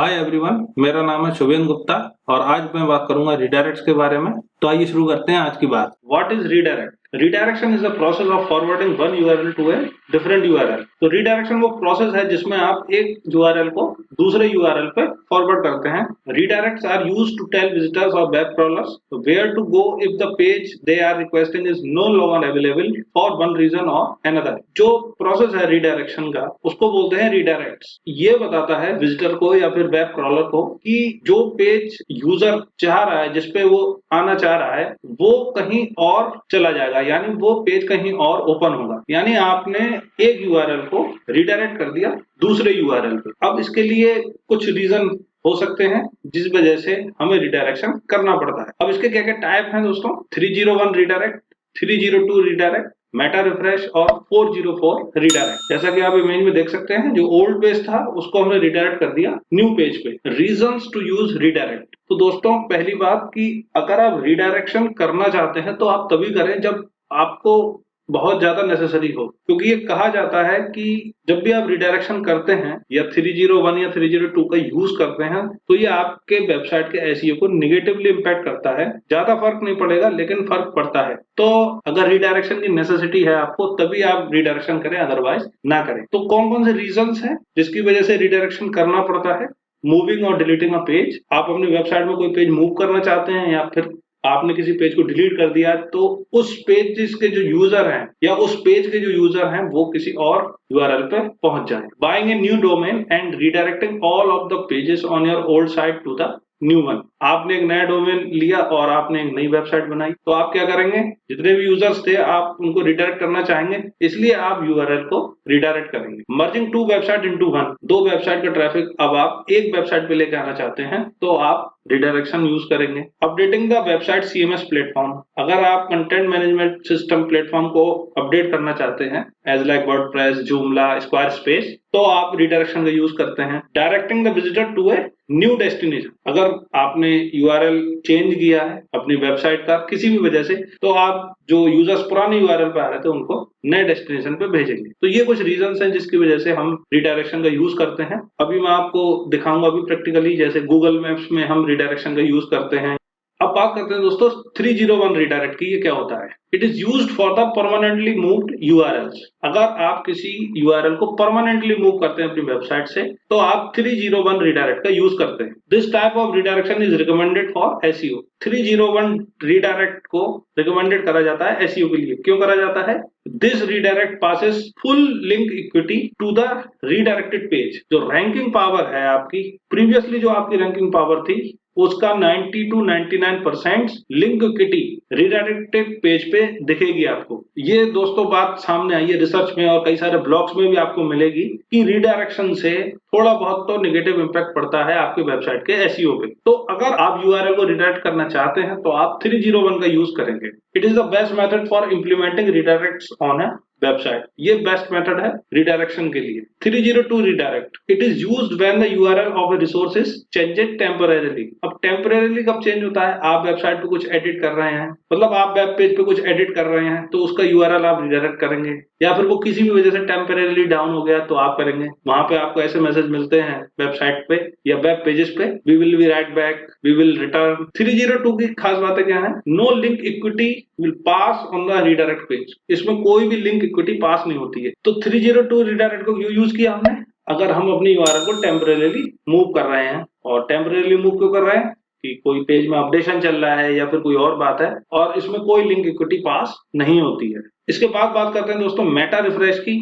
Hi everyone, मेरा नाम है शुभेन गुप्ता और आज मैं बात करूंगा रिडायरेक्ट्स के बारे में। तो आइए शुरू करते हैं आज की बात। What is redirect? Redirection is the process of forwarding one URL to a different URL. तो रिडायरेक्शन वो प्रोसेस है जिसमें आप एक यूआरएल को दूसरे यूआरएल पे फॉरवर्ड करते हैं। Redirects are used to tell visitors और web crawlers where to go if the page they are requesting is no longer available for one reason or another। जो प्रोसेस है रिडायरेक्शन का उसको बोलते हैं रिडायरेक्ट्स। ये बताता है विजिटर को या फिर वेब क्रॉलर को कि जो पेज यूजर चाह रहा है, जिसपे वो आना चाह रहा है, वो कहीं और चला जाएगा, यानी वो पेज कहीं और ओपन होगा। यानी आपने एक यूआरएल को रिडायरेक्ट कर दिया दूसरे यूआरएल पे। अब इसके लिए कुछ रीजन हो सकते हैं जिस वजह से हमें रिडायरेक्शन करना पड़ता है। अब इसके क्या क्या टाइप हैं दोस्तों? 301 रिडायरेक्ट, 302 रिडायरेक्ट, मेटा रिफ्रेश और 404 रिडायरेक्ट। जैसा कि आप इमेज में देख सकते हैं, जो ओल्ड पेज था उसको हमने रिडायरेक्ट कर दिया न्यू पेज पे। Reasons to use redirect. तो दोस्तों पहली बात कि अगर आप रिडायरेक्शन करना चाहते हैं तो आप तभी करें जब आपको बहुत ज्यादा नेसेसरी हो, क्योंकि ये कहा जाता है कि जब भी आप रिडायरेक्शन करते हैं या 301 या 302 का यूज करते हैं तो ये आपके वेबसाइट के एसईओ को निगेटिवली इंपैक्ट करता है। ज्यादा फर्क नहीं पड़ेगा लेकिन फर्क पड़ता है। तो अगर रिडायरेक्शन की नेसेसिटी है आपको तभी आप रिडायरेक्शन करें, अदरवाइज ना करें। तो कौन कौन से रीजंस हैं जिसकी वजह से रिडायरेक्शन करना पड़ता है? मूविंग और डिलीटिंग अ पेज। आप अपनी वेबसाइट में कोई पेज मूव करना चाहते हैं या फिर आपने किसी पेज को डिलीट कर दिया तो उस पेज के जो यूजर हैं या उस पेज के जो यूजर हैं वो किसी और यूआरएल पे पहुंच जाए। Buying a new domain and redirecting all of the pages on your old site to the new one. आपने एक नया डोमेन लिया और आपने एक नई वेबसाइट बनाई, तो आप क्या करेंगे? जितने भी यूजर्स थे आप उनको रिडायरेक्ट करना चाहेंगे, इसलिए आप यूआरएल को रिडायरेक्ट करेंगे। Merging two website into one. दो वेबसाइट का ट्रैफिक अब आप एक वेबसाइट पे लेके आना चाहते हैं तो आप रिडायरेक्शन यूज करेंगे। Updating the website CMS platform. अगर आप कंटेंट मैनेजमेंट सिस्टम प्लेटफॉर्म को अपडेट करना चाहते हैं as like WordPress, Joomla, Squarespace, तो आप रिडायरेक्शन का यूज करते हैं। Directing the visitor to a new destination. अगर आपने यूआरएल चेंज किया है अपनी वेबसाइट का किसी भी वजह से, तो आप जो यूजर्स पुराने यूआरएल पे आ रहे थे उनको नए डेस्टिनेशन पे भेजेंगे। तो ये कुछ रीजंस हैं जिसकी वजह से हम रिडायरेक्शन का यूज करते हैं। अभी मैं आपको दिखाऊंगा अभी प्रैक्टिकली, जैसे गूगल मैप्स में हम रिडायरेक्शन का यूज करते हैं। अब बात करते हैं दोस्तों 301 रिडायरेक्ट की। ये क्या होता है? It is used for the permanently moved URLs. अगर आप किसी यूआरएल को परमानेंटली मूव करते हैं अपनी वेबसाइट से तो आप 301 रिडायरेक्ट का यूज करते हैं। This type of redirection is recommended for SEO. 301 redirect को रिकमेंडेड करा जाता है एसईओ के लिए। क्यों करा जाता है? This redirect passes full link equity to the redirected page. जो रैंकिंग पावर है आपकी, प्रीवियसली जो आपकी रैंकिंग पावर थी उसका 90 to 99% link equity redirected page पे दिखेगी आपको। ये दोस्तों बात सामने आई है रिसर्च में और कई सारे ब्लॉग्स में भी आपको मिलेगी कि रिडायरेक्शन से थोड़ा बहुत तो नेगेटिव इंपैक्ट पड़ता है आपके वेबसाइट के एसईओ पे। तो अगर आप यूआरएल को रिडायरेक्ट करना चाहते हैं तो आप 301 का यूज करेंगे। It is the best method for implementing redirects on a website. ये बेस्ट मेथड है रिडायरेक्शन के लिए। 302 redirect. It is used when the URL of a resource is changed temporarily. अब टेम्परेरीली कब चेंज होता है? आप वेबसाइट पे कुछ एडिट कर रहे हैं, मतलब आप वेब पेज पे कुछ एडिट कर रहे हैं तो उसका यूआरएल आप रिडायरेक्ट करेंगे, या फिर वो किसी भी वजह से टेम्परेरीली डाउन हो गया तो आप करेंगे। वहां पे आपको ऐसे मैसेज मिलते हैं वेबसाइट पे या वेब पेजेस पे, we will be right back, we will return. 302 की खास बातें क्या है? No link equity will pass on the redirect page. इसमें कोई भी लिंक इक्विटी पास नहीं होती है। तो 302 रिडायरेक्ट को क्यों यूज किया हमने? अगर हम अपनी यूआरएल को टेम्परेरीली मूव कर रहे हैं। और टेम्परेरीली मूव क्यों कर रहे हैं? कि कोई पेज में अपडेशन चल रहा है या फिर कोई और बात है और इसमें कोई लिंक इक्विटी पास नहीं होती है। इसके बाद बात करते हैं दोस्तों मेटा रिफ्रेश की।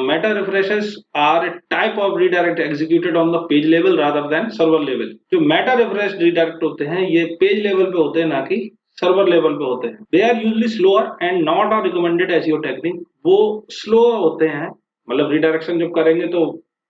Meta refreshes are type of redirect executed on the page level rather than server level. जो मेटा रिफ्रेश रिडायरेक्ट होते हैं ये पेज लेवल पे होते हैं, ना कि सर्वर लेवल पे होते हैं। They are usually slower and not are recommended SEO technique. वो स्लो होते हैं, मतलब रिडायरेक्शन जब करेंगे तो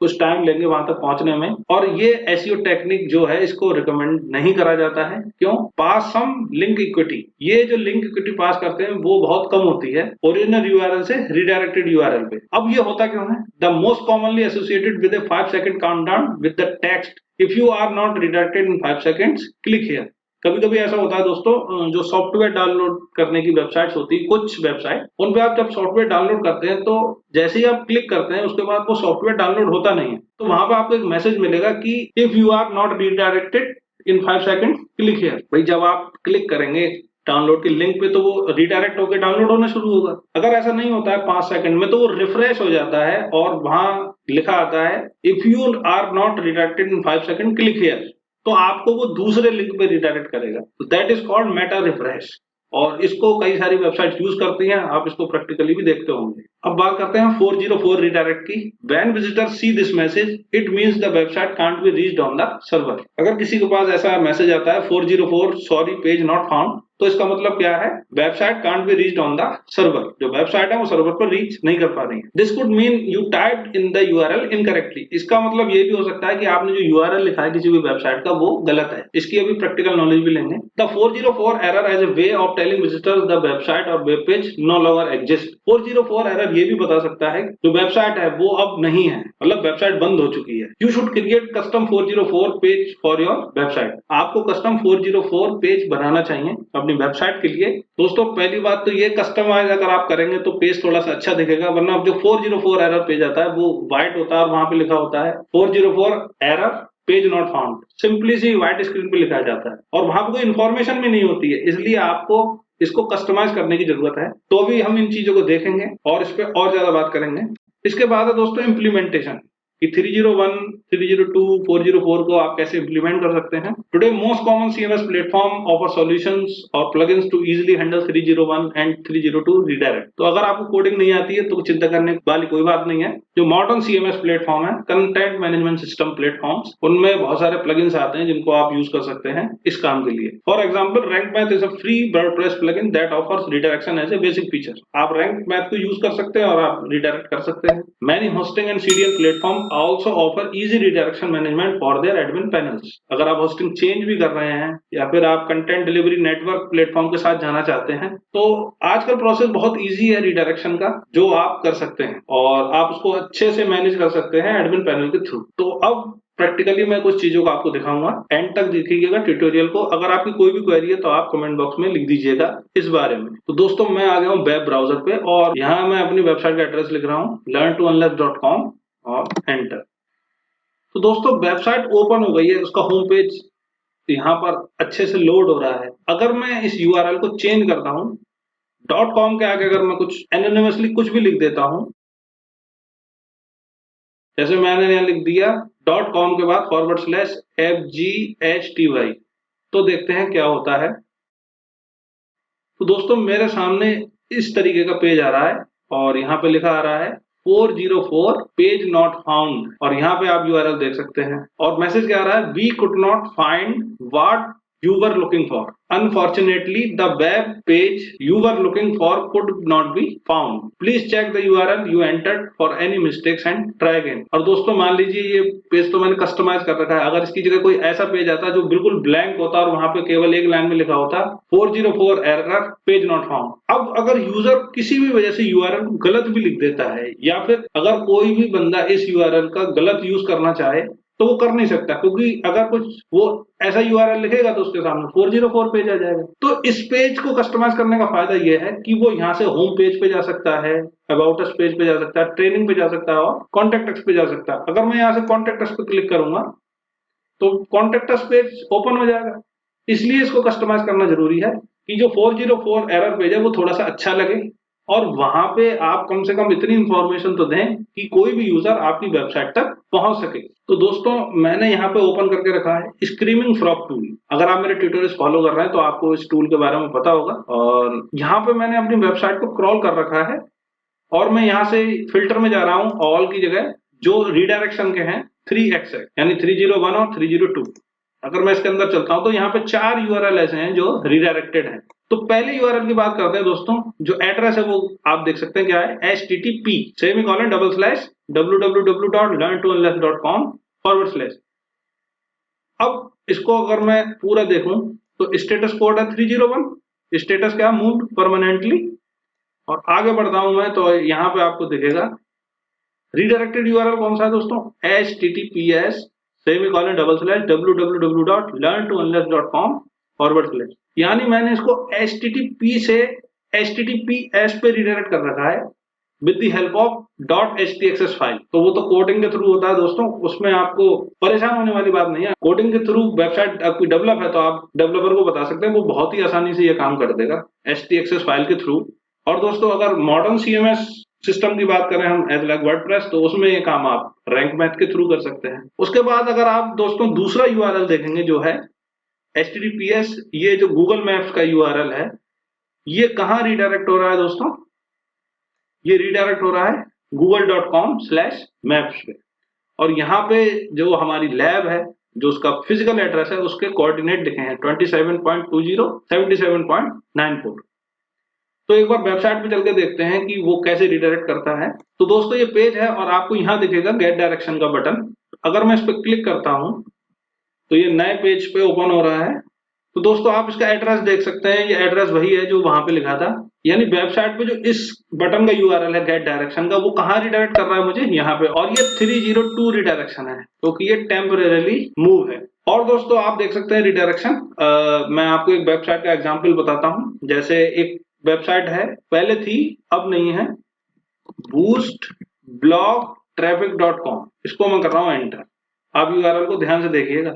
कुछ टाइम लेंगे वहां तक पहुंचने में, और ये एसईओ टेक्निक जो है इसको रिकमेंड नहीं करा जाता है। क्यों? पास सम लिंक इक्विटी। ये जो लिंक इक्विटी पास करते हैं वो बहुत कम होती है ओरिजिनल यूआरएल से रिडायरेक्टेड यूआरएल पे। अब ये होता क्यों है? The most commonly associated with a 5 second countdown with the text if you are not redirected in 5 seconds click here. कभी कभी ऐसा होता है दोस्तों, जो सॉफ्टवेयर डाउनलोड करने की वेबसाइट्स होती है, कुछ वेबसाइट, उन पे आप जब सॉफ्टवेयर डाउनलोड करते हैं तो जैसे ही आप क्लिक करते हैं उसके बाद वो सॉफ्टवेयर डाउनलोड होता नहीं है, तो वहां पे आपको एक मैसेज मिलेगा कि if you are not redirected in 5 second click here. भाई जब आप क्लिक करेंगे डाउनलोड के लिंक पे तो वो रिडायरेक्ट होकर डाउनलोड होना शुरू होगा। अगर ऐसा नहीं होता है 5 सेकंड में तो वो रिफ्रेश हो जाता है और वहां लिखा आता है if you are not redirected in 5 second click here, तो आपको वो दूसरे लिंक पे रिडायरेक्ट करेगा। तो that is called meta refresh, और इसको कई सारी वेबसाइट यूज करती हैं, आप इसको प्रैक्टिकली भी देखते होंगे। अब बात करते हैं 404 रिडायरेक्ट की। When visitor see this message it means the website can't be reached on the server. अगर किसी के पास ऐसा मैसेज आता है 404 सॉरी पेज नॉट फाउंड, तो इसका मतलब क्या है, website can't be reached on the server, जो वेबसाइट है वो सर्वर पर रीच नहीं कर पा रही है। This could mean you typed in the URL incorrectly. इसका मतलब ये भी हो सकता है कि आपने जो यूआरएल लिखा है किसी भी वेबसाइट का वो गलत है। इसकी अभी प्रैक्टिकल नॉलेज भी लेंगे। The 404 error as a way of telling visitors the website और web page no longer exist. 404 error ये भी बता सकता है जो वेबसाइट है वो अब नहीं है, मतलब वेबसाइट बंद हो चुकी है। You should create custom 404 page for your website. आपको कस्टम 404 पेज बनाना चाहिए अपनी वेबसाइट के लिए। दोस्तों पहली बात तो ये, कस्टमाइज अगर आप करेंगे तो पेज थोड़ा सा अच्छा दिखेगा, वरना जो 404 एरर पेज आता है वो व्हाइट होता है और वहां पे लिखा होता है 404 error page not found, simply सी व्हाइट स्क्रीन पे लिखा जाता है और वहां पे कोई इन्फॉर्मेशन भी नहीं होती है, इसलिए आपको इसको कस्टमाइज करने की जरूरत है। तो अभी हम इन चीजों को देखेंगे और इस पे और ज्यादा बात करेंगे। इसके बाद है दोस्तों इम्प्लीमेंटेशन, कि 301, 302, 404 को आप कैसे इंप्लीमेंट कर सकते हैं। Today most common CMS platform offer solutions और plugins to easily handle 301 and 302 redirect. तो अगर आपको कोडिंग नहीं आती है तो चिंता करने वाली कोई बात नहीं है। जो मॉडर्न सीएमएस प्लेटफॉर्म है, कंटेंट मैनेजमेंट सिस्टम प्लेटफॉर्म्स, उनमें बहुत सारे प्लगइन्स आते हैं जिनको आप यूज कर सकते हैं इस काम के लिए। For example Rank Math is a free WordPress plugin that offers redirection as a basic feature. आप रैंक मैथ को यूज कर सकते हैं और आप रिडायरेक्ट कर सकते हैं। Many hosting and CDN platform also offer easy redirection management for their admin panels। अगर आप होस्टिंग चेंज भी कर रहे हैं या फिर आप कंटेंट डिलीवरी नेटवर्क प्लेटफॉर्म के साथ जाना चाहते हैं, तो आजकल प्रोसेस बहुत इजी है रिडायरेक्शन का, जो आप कर सकते हैं और आप उसको अच्छे से मैनेज कर सकते हैं एडमिन पैनल के थ्रू। तो अब प्रैक्टिकली मैं कुछ चीजों को आपको दिखाऊंगा, एंड तक देखिएगा ट्यूटोरियल को। अगर आपकी कोई भी क्वेरी है तो आप कमेंट बॉक्स में लिख दीजिएगा इस बारे में। तो दोस्तों मैं आ गया हूँ वेब ब्राउजर पे और यहाँ मैं अपनी वेबसाइट का एड्रेस लिख रहा हूँ learn2unless.com और एंटर। तो दोस्तों वेबसाइट ओपन हो गई है, उसका होम पेज यहाँ पर अच्छे से लोड हो रहा है। अगर मैं इस यूआरएल को चेंज करता हूँ, .com के आगे अगर मैं कुछ एनोनिमसली कुछ भी लिख देता हूँ, जैसे मैंने यहाँ लिख दिया .com के बाद /FGHTY, तो देखते हैं क्या होता है। तो दोस्तों मेरे सामने इस तरीके का पेज आ रहा है और यहाँ पे लिखा आ रहा है 404 पेज नॉट फाउंड, और यहाँ पे आप यूआरएल देख सकते हैं और मैसेज क्या आ रहा है, we could not find what you were looking for. Unfortunately, the web page you were looking for could not be found. Please check the URL you entered for any mistakes and try again. और दोस्तों मान लीजिए ये page तो मैंने customise कर रखा है, अगर इसकी जगह कोई ऐसा पेज आता जो बिल्कुल ब्लैंक होता और वहां पे केवल एक लाइन में लिखा होता 404 एरर पेज नॉट फाउंड। अब अगर यूजर किसी भी वजह से यूआरएल गलत भी लिख देता है या फिर अगर कोई भी बंदा इस यूआरएल का गलत यूज करना चाहे तो वो कर नहीं सकता, क्योंकि अगर कुछ वो ऐसा यूआरएल लिखेगा तो उसके सामने 404 पेज आ जाएगा। तो इस पेज को कस्टमाइज करने का फायदा ये है कि वो यहाँ से होम पेज पे जा सकता है, अबाउट अस पेज पे जा सकता है, ट्रेनिंग पे जा सकता है और कॉन्टेक्ट अस पे जा सकता है। अगर मैं यहाँ से कॉन्टेक्ट अस पे क्लिक करूंगा तो कॉन्टेक्ट अस पेज ओपन हो जाएगा। इसलिए इसको कस्टमाइज करना जरूरी है कि जो 404 एरर पेज है वो थोड़ा सा अच्छा लगे और वहां पे आप कम से कम इतनी इंफॉर्मेशन तो दें कि कोई भी यूजर आपकी वेबसाइट तक पहुंच सके। तो दोस्तों मैंने यहाँ पे ओपन करके रखा है स्क्रीमिंग फ्रॉग टूल। अगर आप मेरे ट्यूटोरियल्स फॉलो कर रहे हैं तो आपको इस टूल के बारे में पता होगा। और यहाँ पे मैंने अपनी वेबसाइट को क्रॉल कर रखा है और मैं यहाँ से फिल्टर में जा रहा हूँ, ऑल की जगह जो रिडायरेक्शन के हैं 3x है, यानी 301 और 302। अगर मैं इसके अंदर चलता हूँ तो यहाँ पे 4 यूआरएल ऐसे हैं जो रिडायरेक्टेड हैं। तो पहले यूआरएल की बात करते हैं दोस्तों। जो एड्रेस है वो आप देख सकते हैं क्या है, http://www.learn2unless.com/। अब इसको अगर मैं पूरा देखूं तो स्टेटस कोड है 301, स्टेटस क्या, मूव्ड परमानेंटली। और आगे बढ़ता हूं मैं तो यहाँ पे आपको दिखेगा रिडायरेक्टेड यूआरएल कौन सा है दोस्तों, https://www.learn2unless.com फॉरवर्ड स्लैश, यानी मैंने इसको HTTP से HTTPS पे रिडायरेक्ट कर रखा है with the help of .htxs file. तो वो तो कोडिंग के थ्रू होता है दोस्तों, उसमें आपको परेशान होने वाली बात नहीं है। कोडिंग के थ्रू वेबसाइट आपकी डेवलप है तो आप डेवलपर को बता सकते हैं, वो बहुत ही आसानी से ये काम कर देगा HTXS फाइल के थ्रू। और दोस्तों अगर मॉडर्न CMS सिस्टम की बात करें हम एज लाइक वर्डप्रेस, तो उसमें ये काम आप रैंक मैथ के थ्रू कर सकते हैं। उसके बाद अगर आप दोस्तों दूसरा URL देखेंगे जो है HTTPS, ये जो गूगल मैप्स का URL है, ये कहाँ रिडायरेक्ट हो रहा है दोस्तों? ये रिडायरेक्ट हो रहा है google.com/maps पे। और यहाँ पे जो हमारी लैब है, जो उसका फिजिकल एड्रेस है, उसके कोऑर्डिनेट लिखे हैं 27.20 77.94। तो एक बार वेबसाइट पे चल के देखते हैं कि वो कैसे रिडायरेक्ट करता है। तो दोस्तों ये पेज है और आपको यहाँ दिखेगा गेट डायरेक्शन का बटन। अगर मैं इस पर क्लिक करता हूँ तो ये नए पेज पे ओपन हो रहा है। तो दोस्तों आप इसका एड्रेस देख सकते हैं, ये एड्रेस वही है जो वहां पे लिखा था। यानी वेबसाइट पे जो इस बटन का URL है गेट डायरेक्शन का, वो कहाँ रिडायरेक्ट कर रहा है मुझे? यहाँ पे। और ये 302 रिडायरेक्शन है क्योंकि ये टेम्परेरी मूव है। और दोस्तों आप देख सकते हैं रिडायरेक्शन, मैं आपको एक वेबसाइट का एग्जाम्पल बताता हूँ। जैसे एक वेबसाइट है, पहले थी अब नहीं है, boostblogtraffic.com, इसको मैं कर रहा हूँ एंटर। आप URL को ध्यान से देखिएगा।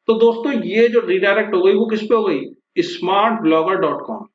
तो दोस्तों ये जो रिडायरेक्ट हो गई वो किस पे हो गई? smartblogger.com।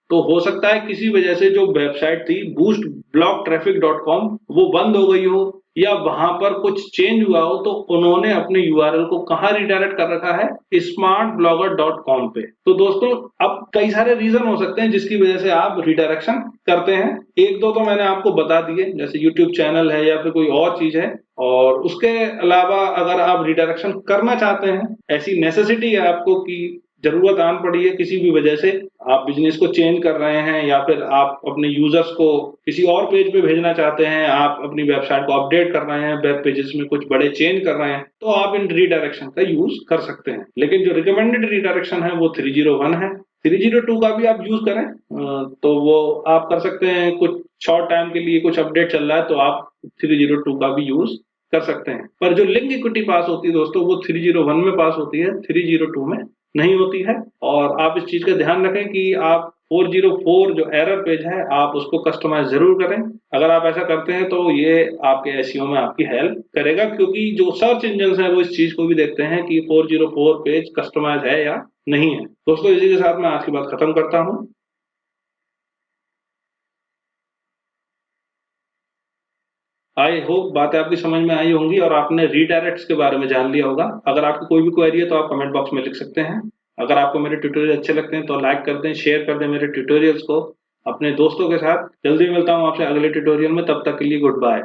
तो हो सकता है किसी वजह से जो वेबसाइट थी boostblogtraffic.com वो बंद हो गई हो, या वहां पर कुछ चेंज हुआ हो, तो उन्होंने अपने URL को कहाँ रिडायरेक्ट कर रखा है? smartblogger.com पे। तो दोस्तों अब कई सारे रीजन हो सकते हैं जिसकी वजह से आप रिडायरेक्शन करते हैं। एक दो तो मैंने आपको बता दिए, जैसे YouTube चैनल है या फिर कोई और चीज है। और उसके अलावा अगर आप रिडायरेक्शन करना चाहते हैं, ऐसी नेसेसिटी है आपको कि जरूरत आन पड़ी है किसी भी वजह से, आप बिजनेस को चेंज कर रहे हैं या फिर आप अपने यूजर्स को किसी और पेज पे भेजना चाहते हैं, आप अपनी वेबसाइट को अपडेट कर रहे हैं, वेब पेजेस में कुछ बड़े चेंज कर रहे हैं, तो आप इन रिडायरेक्शन का यूज कर सकते हैं। लेकिन जो रिकमेंडेड रिडायरेक्शन है वो 301 है। 302 का भी आप यूज करें तो वो आप कर सकते हैं। कुछ शॉर्ट टाइम के लिए कुछ अपडेट चल रहा है तो आप 302 का भी यूज कर सकते हैं। पर जो लिंक इक्विटी पास होती है दोस्तों वो 301 में पास होती है, 302 में नहीं होती है। और आप इस चीज का ध्यान रखें कि आप 404 जो एरर पेज है आप उसको कस्टमाइज जरूर करें। अगर आप ऐसा करते हैं तो ये आपके SEO में आपकी हेल्प करेगा, क्योंकि जो सर्च इंजन है वो इस चीज को भी देखते हैं कि 404 पेज कस्टमाइज है या नहीं है। दोस्तों इसी के साथ मैं आज की बात खत्म करता हूं। आई होप बातें आपकी समझ में आई होंगी और आपने रीडायरेक्ट्स के बारे में जान लिया होगा। अगर आपकी कोई भी क्वेरी है तो आप कमेंट बॉक्स में लिख सकते हैं। अगर आपको मेरे ट्यूटोरियल अच्छे लगते हैं तो लाइक कर दें, शेयर कर दें मेरे ट्यूटोरियल्स को अपने दोस्तों के साथ। जल्दी मिलता हूँ आपसे अगले ट्यूटोरियल में, तब तक के लिए गुड बाय।